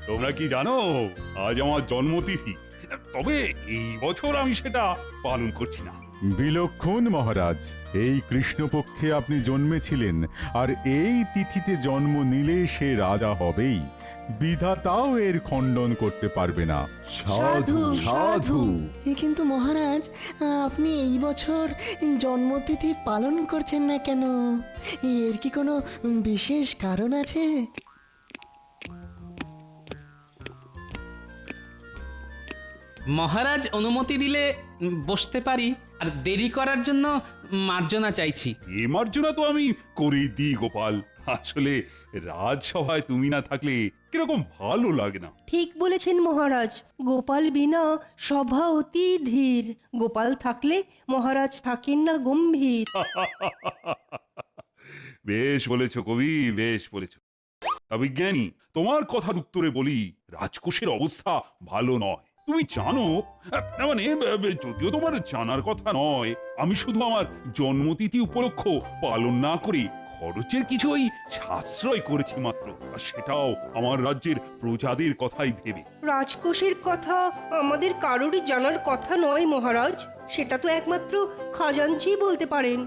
তোমরা কি জানো আজ আমার জন্মতিথি, তবে এই বছর আমি সেটা পালন করছি না। বিলক্ষণ মহারাজ, এই কৃষ্ণপক্ষে আপনি জন্মেছিলেন, আর এই তিথিতে জন্ম নিলে সে রাজা হবেই। বিধাতাও এর খণ্ডন করতে পারবে না। সাধু সাধু। কিন্তু মহারাজ, আপনি এই বছর জন্মতিথি পালন করছেন না কেন? এর কি কোনো বিশেষ কারণ আছে? মহারাজ অনুমতি দিলে বসতে পারি, আর দেরি করার জন্য মার্জনা চাইছি। এ মার্জনা তো আমি করেই দিই গোপাল। আসলে রাজসভায় তুমি না থাকলে কিরকম ভালো লাগে না। ঠিক বলেছেন মহারাজ, গোপাল বিনা সভা অতি ধীর। গোপাল থাকলে মহারাজ থাকেন না গম্ভীর। বেশ বলেছ কবি, বেশ বলেছ। বিজ্ঞানী, তোমার কথার উত্তরে বলি, রাজকোষের অবস্থা ভালো নয়। তুমি জানো, মানে যদিও তোমার জানার কথা নয়, আমি শুধু আমার জন্মতিথি উপলক্ষ পালন না করে খরচের কিছু ওই সাশ্রয় করেছি মাত্র, আর সেটাও আমার রাজ্যের প্রজাদের কথাই ভেবে। রাজকোষের কথা আমাদের কারোরই জানার কথা নয় মহারাজ, সেটা তো একমাত্র খাজাঞ্চি বলতে পারেন।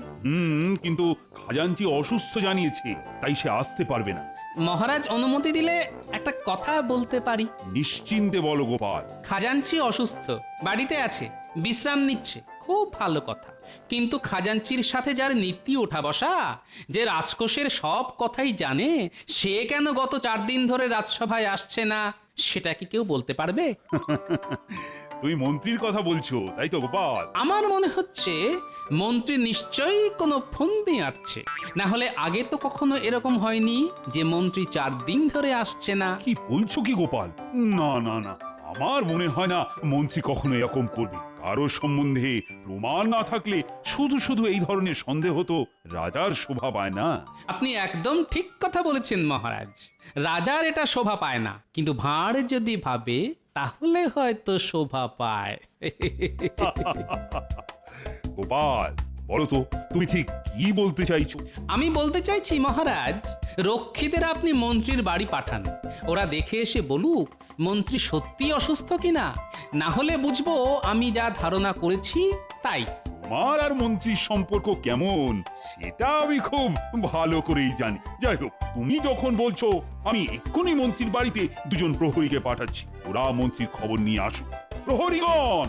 কিন্তু খাজাঞ্চি অসুস্থ জানিয়েছে, তাই সে আসতে পারবে না। মহারাজ অনুমতি দিলে একটা কথা বলতে পারি। নিশ্চিন্তে বলো গোপাল। খাজাঞ্চি অসুস্থ, বাড়িতে আছে, বিশ্রাম নিচ্ছে, খুব ভালো কথা। কিন্তু খাজাঞ্চির সাথে যার নীতি ওঠা বসা, যে রাজকোষের সব কথাই জানে, সে কেন গত 4 দিন ধরে রাজসভায় আসছে না, সেটা কি কেউ বলতে পারবে? তুমি মন্ত্রীর কথা বলছো, তাই তো গোপাল? আমার মনে হচ্ছে মন্ত্রী নিশ্চয়ই কোনো ফন্দি আঁটছে, না হলে আগে তো কখনো এরকম হয়নি যে মন্ত্রী 4 দিন ধরে আসছে না। কি বলছো কি গোপাল? না না না, আমার মনে হয় না মন্ত্রী কখনো এরকম করবে। কারো সম্বন্ধে প্রমাণ না থাকলে শুধু শুধু এই ধরনের সন্দেহ তো রাজার শোভা পায় না। আপনি একদম ঠিক কথা বলেছেন মহারাজ, রাজার এটা শোভা পায় না, কিন্তু ভাঁড় যদি ভাবে তাহলে হয়তো শোভা পায়। গোপাল, বলো তো তুমি ঠিক কি বলতে চাইছো? আমি বলতে চাইছি মহারাজ, রক্ষীদের আপনি মন্ত্রীর বাড়ি পাঠান, ওরা দেখে এসে বলুক মন্ত্রী সত্যি অসুস্থ কিনা, না হলে বুঝবো আমি যা ধারণা করেছি তাই। আমার আর মন্ত্রীর সম্পর্ক কেমন সেটা আমি খুব ভালো করেই জানি। যাই হোক, তুমি যখন বলছো, আমি এক্ষুনি মন্ত্রীর বাড়িতে 2 প্রহরীকে পাঠাচ্ছি। ওরা মন্ত্রীর খবর নিয়ে আসুক। প্রহরীগণ,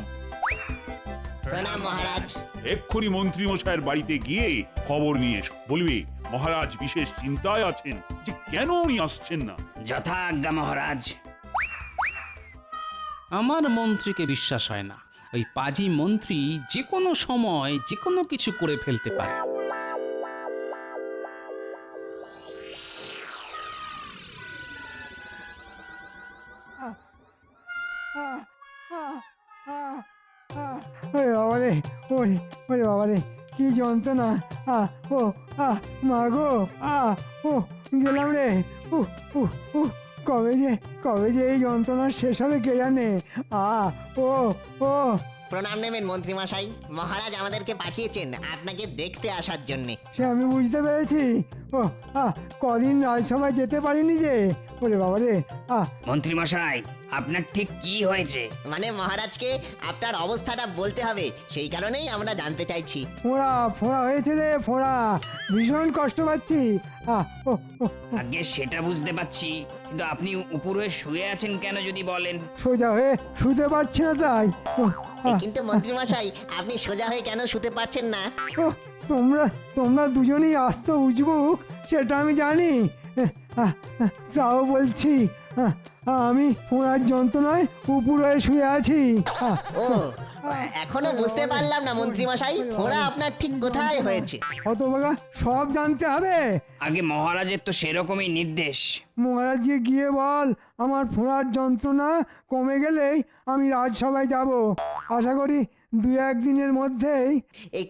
প্রণাম মহারাজ। এক্ষুনি মন্ত্রী মশাইয়ের বাড়িতে গিয়ে খবর নিয়ে এসো। বলবে মহারাজ বিশেষ চিন্তায় আছেন যে কেন উনি আসছেন না। যথাজ্ঞা মহারাজ। আমার মন্ত্রীকে বিশ্বাস হয় না। ওই পাজি মন্ত্রী যে কোনো সময় যে কোনো কিছু করে ফেলতে পারে। ওরে বাবারে, ওরে ওরে বাবারে, কি যন্ত্রণা! ও মা গো, ও গেলাম রে। কবে যে এই যন্ত্রণা শেষ হবে কে জানে। ও ও প্রণাম নেবেন মন্ত্রী মশাই, মহারাজ আমাদেরকে পাঠিয়েছেন আপনাকে দেখতে আসার জন্য। সে আমি বুঝতে পেরেছি। ও কদিন রাজসভায় যেতে পারিনি যে। ওরে বাবারে। মন্ত্রী মশাই, আপনার ঠিক কি হয়েছে? মানে মহারাজকে আপনার অবস্থাটা বলতে হবে, সেই কারণেই আমরা জানতে চাইছি। ফোড়া হয়েছে রে, ফোড়া। ভীষণ কষ্ট পাচ্ছি। ও ও আগে সেটা বুঝতে পারছি, কিন্তু আপনি উপরে শুয়ে আছেন কেন যদি বলেন? সোজা হয়ে শুতে পারছি না তাই। কিন্তু মন্ত্রী মশাই, আপনি সোজা হয়ে কেন শুতে পারছেন না? তোমরা দুজনেই আস্ত উজবুক সেটা আমি জানি। তাও বলছি, আমি ফোঁড়ার যন্ত্রণায় উপরে শুয়ে আছি। ও, এখনো বুঝতে পারলাম না মন্ত্রী মশাই, ফোঁড়া আপনার ঠিক কোথায় হয়েছে? হতভাগা, সব জানতে হবে। আগে মহারাজের তো সেরকমই নির্দেশ। মহারাজকে গিয়ে বল আমার ফোঁড়ার যন্ত্রণা কমে গেলেই আমি রাজসভায় যাব। আশা করি 2-1 দিনের মধ্যেই।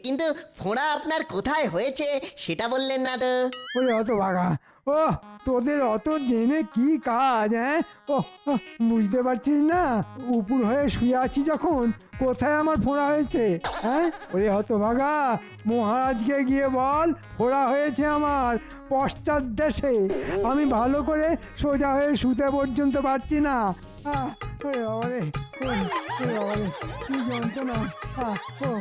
কিন্তু ফোঁড়া আপনার কোথায় হয়েছে সেটা বললেন না তো। ওরে হতভাগা, ও তোদের অত জেনে কি কাজ, হ্যাঁ? ও ও, বুঝতে পারছিস না, উপুর হয়ে শুয়ে আছি যখন কোথায় আমার ফোড়া হয়েছে, হ্যাঁ? ওরে হতভাগা, মহারাজকে গিয়ে বল ফোড়া হয়েছে আমার পশ্চাৎ দেশে। আমি ভালো করে সোজা হয়ে শুতে পর্যন্ত পারছি না। ওরে বাবারে, ওরে বাবারে, কি যন্ত্রণা। ও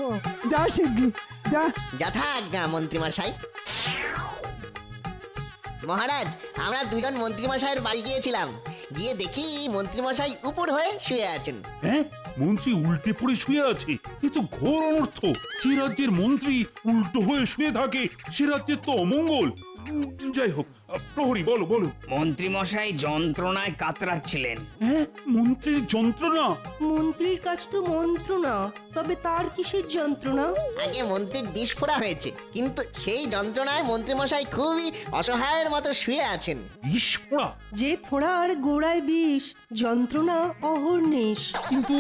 ও, যা শিগগির যা। যথা আজ্ঞা মন্ত্রীমশাই। মহারাজ, আমরা দুজন মন্ত্রীমশাইয়ের বাড়ি গিয়েছিলাম, গিয়ে দেখি মন্ত্রীমশাই উপর হয়ে শুয়ে আছেন। হ্যাঁ, মন্ত্রী উল্টে পড়ে শুয়ে আছে, এ তো ঘোর অনর্থ। যে রাজ্যের মন্ত্রী উল্টো হয়ে শুয়ে থাকে সে রাজ্যের তো অমঙ্গল। যাই হোক, প্রহরী বলো বলো। মন্ত্রীমশাই যন্ত্রণায় কাতরাচ্ছিলেন। হ্যাঁ, মন্ত্রীর যন্ত্রণা? মন্ত্রীর কাছ তো মন্ত্রণা, তবে তার কিসের যন্ত্রণা? আগে মন্ত্রীর বিষ ফোড়া হয়েছে, কিন্তু সেই যন্ত্রণায় মন্ত্রীমশাই খুবই অসহায়ের মতো শুয়ে আছেন। বিষ ফোড়া? যে ফোড়ার গোড়ায় বিষ, যন্ত্রণা অহর্নিশ। কিন্তু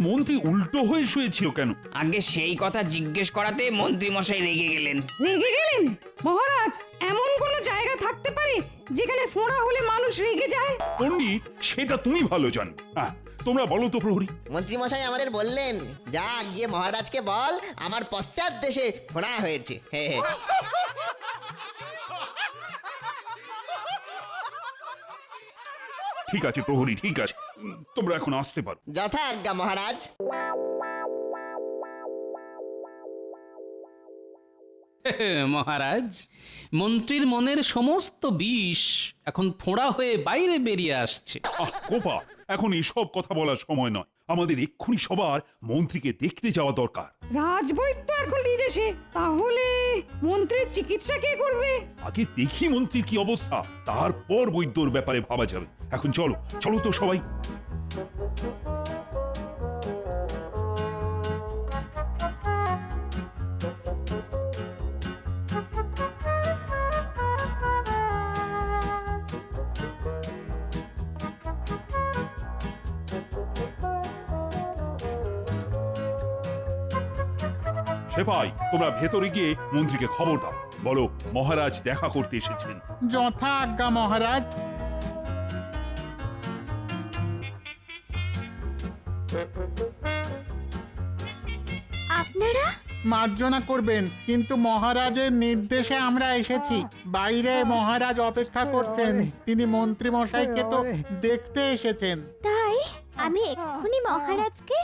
মন্ত্রী উল্টো হয়ে শুয়েছিল কেন? আগে সেই কথা জিজ্ঞেস করাতে মন্ত্রীমশাই রেগে গেলেন। রেগে গেলেন? মহারাজ, এমন কোন জায়গা থাকতে পারে যেখানে ফোঁড়া হলে মানুষ রেগে যায়? পণ্ডিত, সেটা তুমি ভালো জানো। তোমরা বলো তো প্রহরী। মন্ত্রীমশাই আমাদের বললেন, যা গিয়ে মহারাজকে বল আমার পশ্চাৎ দেশে ফোড়া হয়েছে। হে হে। ঠিক আছে প্রহরী, ঠিক আছে, তোমরা এখন আসতে পারো। যথা আজ্ঞা মহারাজ। মহারাজ, মন্ত্রীর মনের সমস্ত বিষ এখন ফোঁড়া হয়ে বাইরে বেরিয়ে আসছে। কোপা, এখন এসব কথা বলার সময় নয়। আমাদের এক্ষুনি সবার মন্ত্রীকে দেখতে যাওয়া দরকার। রাজবৈদ্য এখন বিদেশে, তাহলে মন্ত্রীর চিকিৎসা কে করবে? আগে দেখি মন্ত্রীর কি অবস্থা, তারপর বৈদ্যর ব্যাপারে ভাবা যাবে। এখন চলো চলো তো সবাই। সেপাই, তোমরা ভেতরে গিয়ে মন্ত্রীকে খবর দাও, বলো মহারাজ দেখা করতে এসেছেন। যথা আজ্ঞা মহারাজ। আপনারা? মার্জনা করবেন, কিন্তু মহারাজের নির্দেশে আমরা এসেছি। বাইরে মহারাজ অপেক্ষা করছেন, তিনি মন্ত্রী মশাইকে তো দেখতে এসেছেন। তাই আমি এক্ষুনি মহারাজকে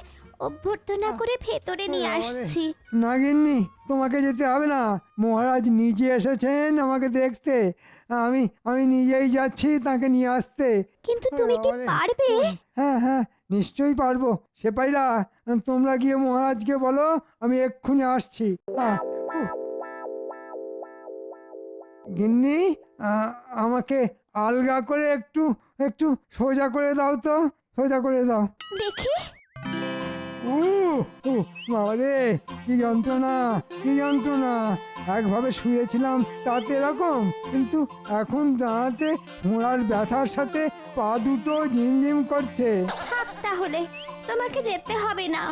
অভ্যর্থনা করে ভেতরে নিয়ে আসছি। না গিন্নি, তোমাকে যেতে হবে না, মহারাজ নিজে এসেছেন আমাকে দেখতে। আমি আমি নিজেই যাচ্ছি তাকে নিয়ে আসতে। কিন্তু তুমি কি পারবে? হ্যাঁ হ্যাঁ, নিশ্চয়ই পারবো। সেপাইরা, তোমরা গিয়ে মহারাজকে বলো আমি এক্ষুনি আসছি। গিন্নি, আমাকে আলগা করে একটু একটু সোজা করে দাও তো, সোজা করে দাও। দেখি। বাবারে, কি যন্ত্রণা, কি যন্ত্রণা। একভাবে শুয়েছিলাম তাতে এরকম, কিন্তু এখন দাঁড়াতে ঘোড়ার ব্যথার সাথে পা দুটো ঝিমঝিম করছে। থাক তাহলে, তোমাকে যেতে হবে না,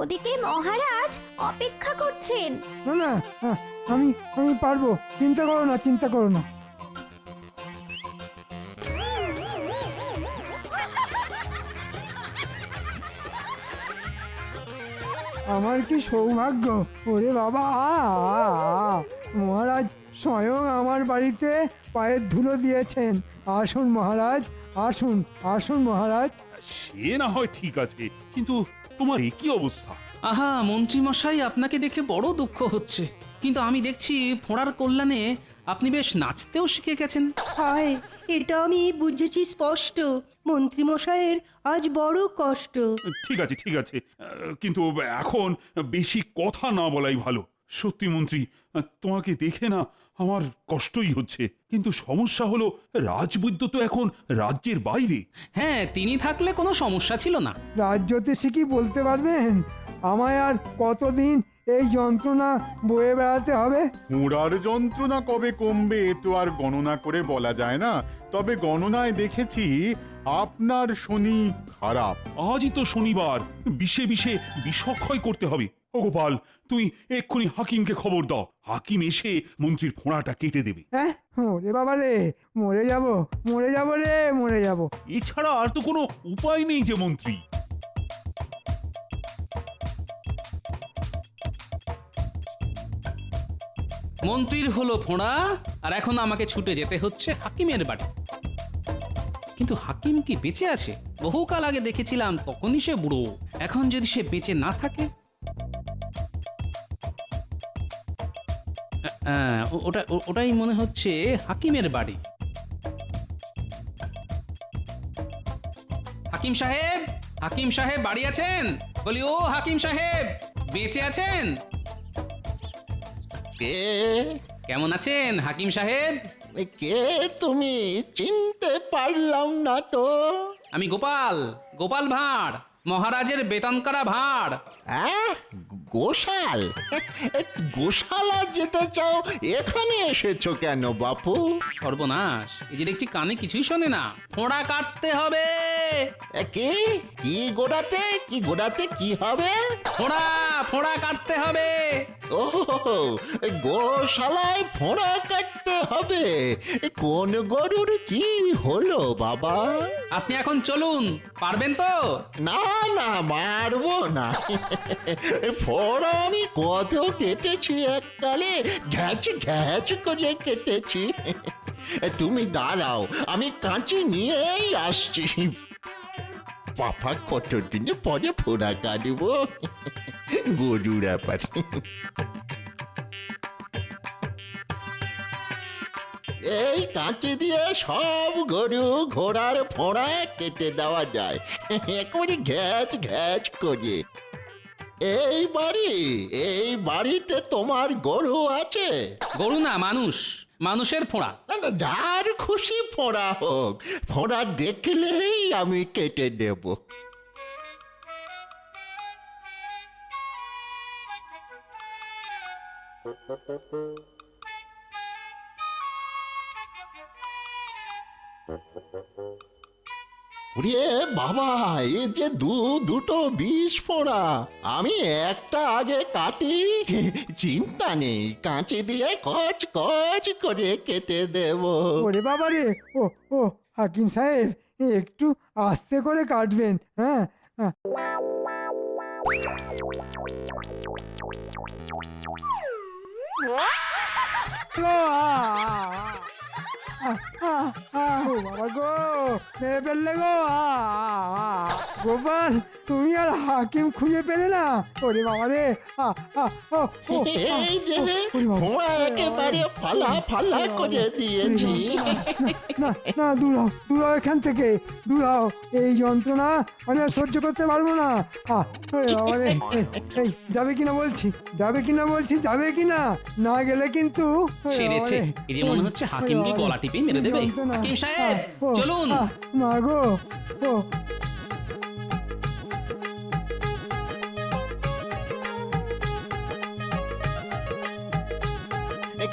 ওদিকে মহারাজ অপেক্ষা করছেন। না না, আমি আমি পারবো, চিন্তা করো না, চিন্তা করো না। আমার কি সৌভাগ্য, ওরে বাবা। মহারাজ স্বয়ং আমার বাড়িতে পায়ের ধুলো দিয়েছেন। আসুন মহারাজ, আসুন আসুন মহারাজ। সে না হয় ঠিক আছে, কিন্তু তোমার এ কি অবস্থা? আহা, মন্ত্রী মশাই, আপনাকে দেখে বড় দুঃখ হচ্ছে। কিন্তু আমি দেখছি ফোঁড়ার কল্যাণে আপনি বেশ নাচতেও শিখে গেছেন। হায়, এটা আমি বুঝেছি স্পষ্ট। মন্ত্রীমশাইয়ের আজ বড় কষ্ট। ঠিক আছে ঠিক আছে, কিন্তু এখন বেশি কথা না বলাই ভালো। সত্যি মন্ত্রী, তোমাকে দেখে না আমার কষ্টই হচ্ছে। কিন্তু সমস্যা হলো রাজবৈদ্য তো এখন রাজ্যের বাইরে। হ্যাঁ, তিনি থাকলে কোনো সমস্যা ছিল না। রাজ্যতে কি বলতে পারবেন আমায় আর কতদিন এই যন্ত্রণা বয়ে বেড়াতে হবে? ফোঁড়ার যন্ত্রণা কবে কমবে এ তো আর গণনা করে বলা যায় না। তবে গণনায় দেখেছি আপনার শনি খারাপ। আজই তো শনিবার, বিষে বিষে বিষক্ষয় করতে হবে। ও গোপাল, তুই এক্ষুনি হাকিমকে খবর দাও। হাকিম এসে মন্ত্রীর ফোঁড়াটা কেটে দেবে। হ্যাঁ ওরে বাবা রে, মরে যাব রে, মরে যাব। এছাড়া আর তো কোনো উপায় নেই যে মন্ত্রী। মন্ত্রীর হলো ফোঁড়া, আর এখন আমাকে ছুটে যেতে হচ্ছে হাকিমের বাড়ি। কিন্তু হাকিম কি বেঁচে আছে? বহুকাল আগে দেখেছিলাম, তখনই সে বুড়ো। এখন যদি সে বেঁচে না থাকে, ওটাই মনে হচ্ছে হাকিমের বাড়ি। হাকিম সাহেব, হাকিম সাহেব বাড়ি আছেন? বলি, ও হাকিম সাহেব, বেঁচে আছেন? কে? কেমন আছেন হাকিম সাহেব? কে তুমি? চিনতে পারলাম না তো। আমি গোপাল, গোপাল ভাঁড়, মহারাজের বেতন করা ভাঁড়। গোশাল? গোশালা যেতে চাও, এখানে এসেছো কেন বাপু? সর্বনাশ, এই যে দেখছি কানে কিছুই শোনে না। ফোঁড়া কাটতে হবে। কি কি গোড়াতে, কি গোড়াতে কি হবে? ফোঁড়া, ফোঁড়া কাটতে হবে। ও, গোশালায় ফোঁড়া কাটতে হবে? কোন গরুর কি হলো বাবা? আপনি এখন চলুন, পারবেন তো? না না, মারবো না। ফোঁড়া আমি কত কেটেছি এককালে, ঘ্যাচ ঘ্যাচ করে কেটেছি। তুমি দাঁড়াও, আমি কাঁচি নিয়েই আসছি। পাপা কতদিন পরে ফোঁড়া কাটবো, গরুর ব্যাপার। এই কাঁচি দিয়ে সব গরু ঘোড়ার ফোঁড়া কেটে দেওয়া যায়, একেবারে ঘ্যাচ ঘ্যাচ করে। এই বাড়িতে তোমার গরু আছে? গরু না, মানুষ, মানুষের ফোঁড়া। যার খুশি ফোঁড়া হোক, ফোঁড়া দেখলেই আমি কেটে দেব। ওরে বাবা, এ যে দুটো বিষ ফোঁড়া। আমি একটা আগে কাটি, চিন্তা নেই, কাঁচি দিয়ে কচ কচ করে কেটে দেব। ওরে বাবা রে, ও হাকিম সাহেব, একটু আস্তে করে কাটবেন। হ্যাঁ হ্যাঁ। ও বাবা গো, মেরে ফেললে গো। গোপাল, তুমি আর হাকিম খুঁজে পেলে না? ওরে বাবা রে। এই যে ফোঁড়া একেবারে ফালা ফালা করে দিয়েছি। না না, দূর হও এখান থেকে, দূর হও। এই যন্ত্রণা আমি আর সহ্য করতে পারবো না। ওরে বাবা রে, এই যাবে কিনা বলছি, যাবে কিনা বলছি, যাবে কিনা? না গেলে কিন্তু সেরেছে। এই যে মনে হচ্ছে হাকিমকে গলা টিপে মেরে দেবে। হাকিম সাহেব, চলুন। মা গো, ও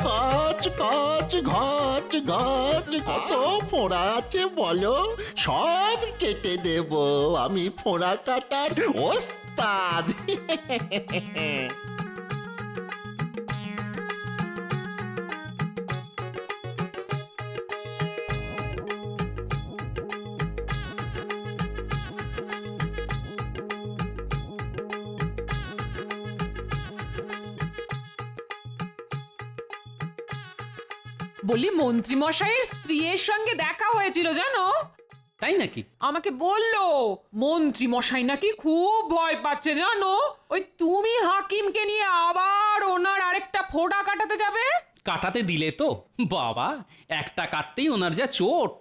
কচ কচ ঘচ ঘচ, কত ফোঁড়া আছে বলো? সব কেটে দেব, আমি ফোঁড়া কাটার ওস্তাদ। বলি, মন্ত্রী মশাইয়ের স্ত্রীর সঙ্গে দেখা হয়েছিল জানো? তাই নাকি? আমাকে বললো মন্ত্রী মশাই নাকি খুব ভয় পাচ্ছে জানো। ওই তুমি হাকিমকে নিয়ে আবার ওনার আরেকটা ফোঁটা কাটাতে যাবে। কাটাতে দিলে তো বাবা, একটা কাটতেই ওনার যা চোট।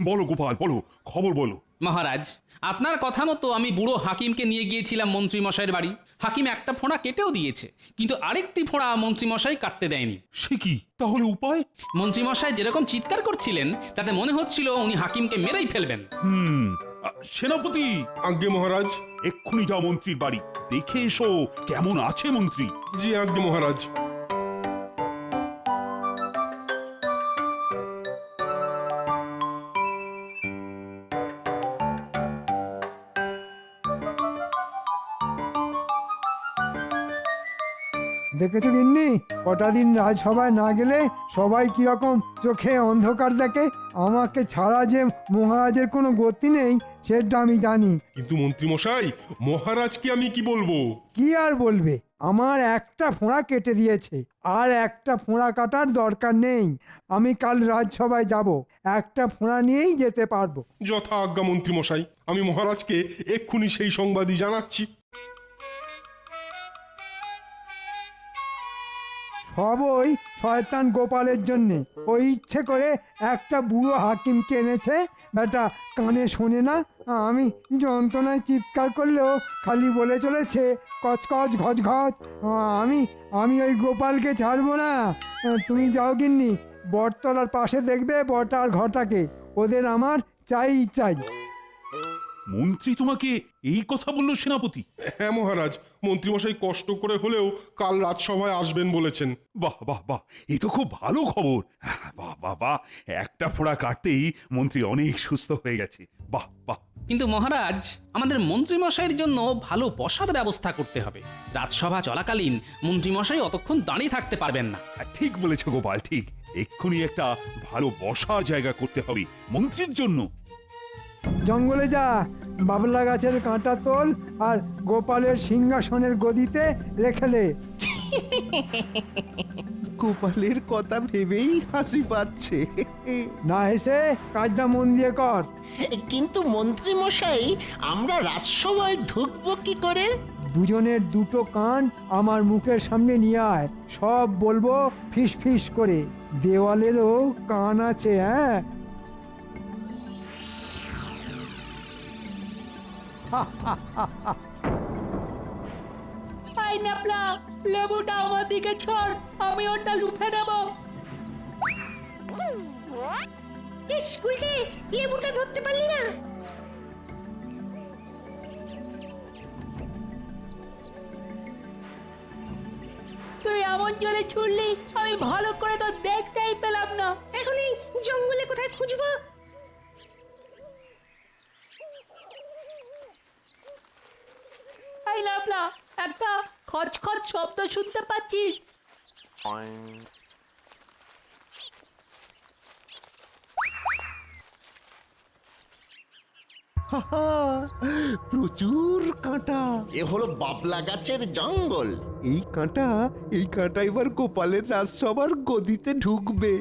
বলো গোপাল, বলো, খবর বলো। মহারাজ, আপনার কথা মতো আমি বুড়ো হাকিমকে নিয়ে গিয়েছিলাম মন্ত্রী মশাইয়ের বাড়ি। হাকিম একটা ফোঁড়া কেটেও দিয়েছে, কিন্তু আরেকটি ফোঁড়া মন্ত্রী মশাই কাটতে দেয়নি। সে কি তাহলে উপায়? মন্ত্রী মশাই যেরকম চিৎকার করছিলেন, তাতে মনে হচ্ছিল উনি হাকিমকে মেরেই ফেলবেন। সেনাপতি। আজ্ঞে মহারাজ। এক্ষুনি যাও মন্ত্রীর বাড়ি, দেখে এসো কেমন আছে মন্ত্রী। জি আজ্ঞে মহারাজ। দেখেছো গিন্নি কটা দিন রাজসভায় না গেলে সবাই কিরকম চোখে অন্ধকার দেখে। আমাকে ছাড়া যে মহারাজের কোনো গতি নেই সেটা আমি জানি। কিন্তু মন্ত্রীমশাই, মহারাজকে আমি কি বলবো? কি আর বলবে, আমার একটা ফোঁড়া কেটে দিয়েছে, আর একটা ফোঁড়া কাটার দরকার নেই। আমি কাল রাজসভায় যাব, একটা ফোঁড়া নিয়েই যেতে পারবো। যথা আজ্ঞা মন্ত্রীমশাই, আমি মহারাজকে এক্ষুনি সেই সংবাদই জানাচ্ছি। সব ওই শয়তান গোপালের জন্যে। ওই ইচ্ছে করে একটা বুড়ো হাকিমকে এনেছে, বেটা কানে শোনে না। আমি যন্ত্রণায় চিৎকার করলেও খালি বলে চলেছে কচকচ ঘচ ঘচ। আমি ওই গোপালকে ছাড়বো না। তুমি যাও গিন্নি, বটতলার পাশে দেখবে বটা আর ঘটাকে, ওদের আমার চাই চাই। মন্ত্রী তোমাকে এই কথা বললো সেনাপতি? হ্যাঁ মহারাজ, মন্ত্রীমশাই কষ্ট করে হলেও কাল রাজসভায় আসবেন বলেছেন। বাহ বাহ বাহ, এ তো খুব ভালো খবর। বাহ বাহ বাহ, একটা ফোঁড়া কাটতেই মন্ত্রী অনেক সুস্থ হয়ে গেছে। বাহ বাহ। কিন্তু মহারাজ, আমাদের মন্ত্রীমশাইয়ের জন্য ভালো বসার ব্যবস্থা করতে হবে। রাজসভা চলাকালীন মন্ত্রীমশাই অতক্ষণ দাঁড়িয়ে থাকতে পারবেন না। ঠিক বলেছ গোপাল, ঠিক। এক্ষুনি একটা ভালো বসার জায়গা করতে হবে মন্ত্রীর জন্য। জঙ্গলে যা, বাবলা গাছের কাঁটা তোল আর গোপালের সিংহাসনের গদিতে রেখে দে। গোপালের কথা ভেবেই হাসি পাচ্ছে। না এসে কাজটা মন দিয়ে কর। কিন্তু মন্ত্রী মশাই, আমরা রাজসভায় ঢুকবো কি করে? দুজনের দুটো কান আমার মুখের সামনে নিয়ে আয়, সব বলবো ফিস ফিস করে। দেওয়ালেরও কান আছে, হ্যাঁ। লেবুটা আমার দিকে ছড়, আমি ওটা লুফে নেব। স্কুলে লেবুটা ধরতে পারলি না? তুই এমন জোরে ছুড়লি আমি ভালো করে তো দেখতেই পেলাম না। এখন এই জঙ্গলে কোথায় খুঁজবো? এই লাপলা, একটা খচখচ শব্দ শুনতে পাচ্ছিস? প্রচুর কাঁটা। এ হলো বাবলা গাছের জঙ্গল। এই কাঁটা এবার গোপালের রাজসভার গদিতে ঢুকবে।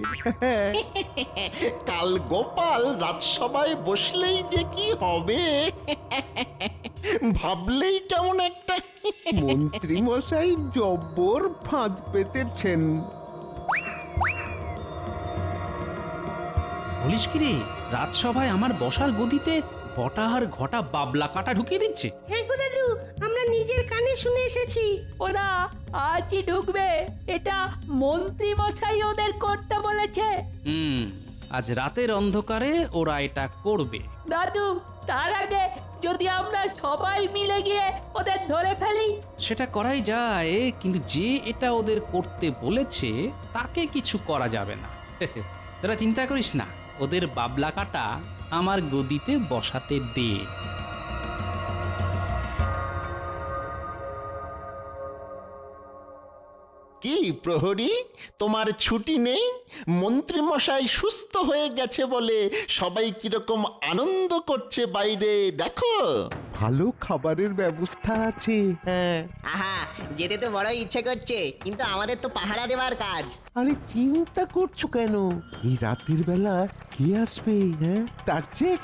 কাল গোপাল রাজসভায় বসলেই যে কি হবে ভাবলেই কেমন একটা। মন্ত্রী মশাই জব্বর ফাঁদ পেতেছেন। বলিস কি রে, রাজসভায় আমার বসার গদিতে বটা আর ঘটা বাবলা কাঁটা ঢুকিয়ে দিচ্ছে? হ্যাঁ গো দাদু, আমরা নিজের কানে শুনে এসেছি। ওরা আজই ঢুকবে, এটা মন্ত্রী মশাই ওদের করতে বলেছে। আজ রাতের অন্ধকারে ওরা এটা করবে। দাদু, তার আগে যদি আমরা সবাই মিলে গিয়ে ওদের ধরে ফেলি। সেটা করাই যায়, কিন্তু যে এটা ওদের করতে বলেছে তাকে কিছু করা যাবে না। তোরা চিন্তা করিস না, ওদের বাবলা কাটা আমার গদিতে বসাতে দে। কি প্রহরী, তোমার ছুটি নেই? মন্ত্রী মশাই সুস্থ হয়ে গেছে বলে সবাই কিরকম আনন্দ করছে বাইরে দেখো। ভালো খাবারের ব্যবস্থা আছে। হ্যাঁ। আহা, যেতে তো বড় ইচ্ছে করছে, কিন্তু আমাদের তো পাহারা দেওয়ার কাজ। আরে চিন্তা করছো কেন? এই রাতের বেলা কে আসবে? হ্যাঁ, তার চেয়ে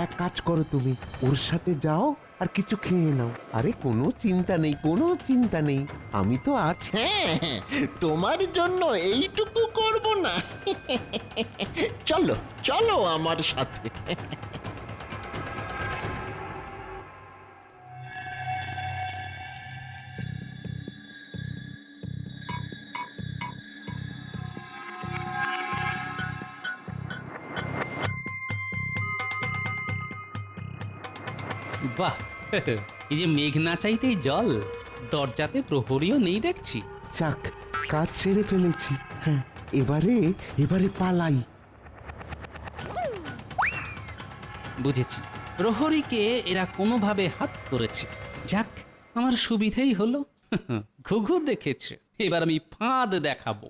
এক কাজ করো, তুমি ওর সাথে যাও আর কিছু খেয়ে নাও। আরে কোনো চিন্তা নেই, কোনো চিন্তা নেই, আমি তো আছি। হ্যাঁ, তোমার জন্য এইটুকু করব না? চলো চলো আমার সাথে। বাহ, এই যে মেঘ না চাইতেই জল, দরজাতে প্রহরীও নেই দেখছি। যাক, কাজ সেরে ফেলেছি। হ্যাঁ, এবারে পালাই। বুঝেছি, প্রহরীকে এরা কোনোভাবে হাত করেছে। যাক, আমার সুবিধেই হলো। ঘুঘু দেখেছে, এবার আমি ফাঁদ দেখাবো।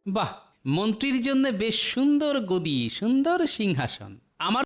বাহ, মন্ত্রীর জন্য বেশ সুন্দর গদি, সুন্দর সিংহাসন। আমার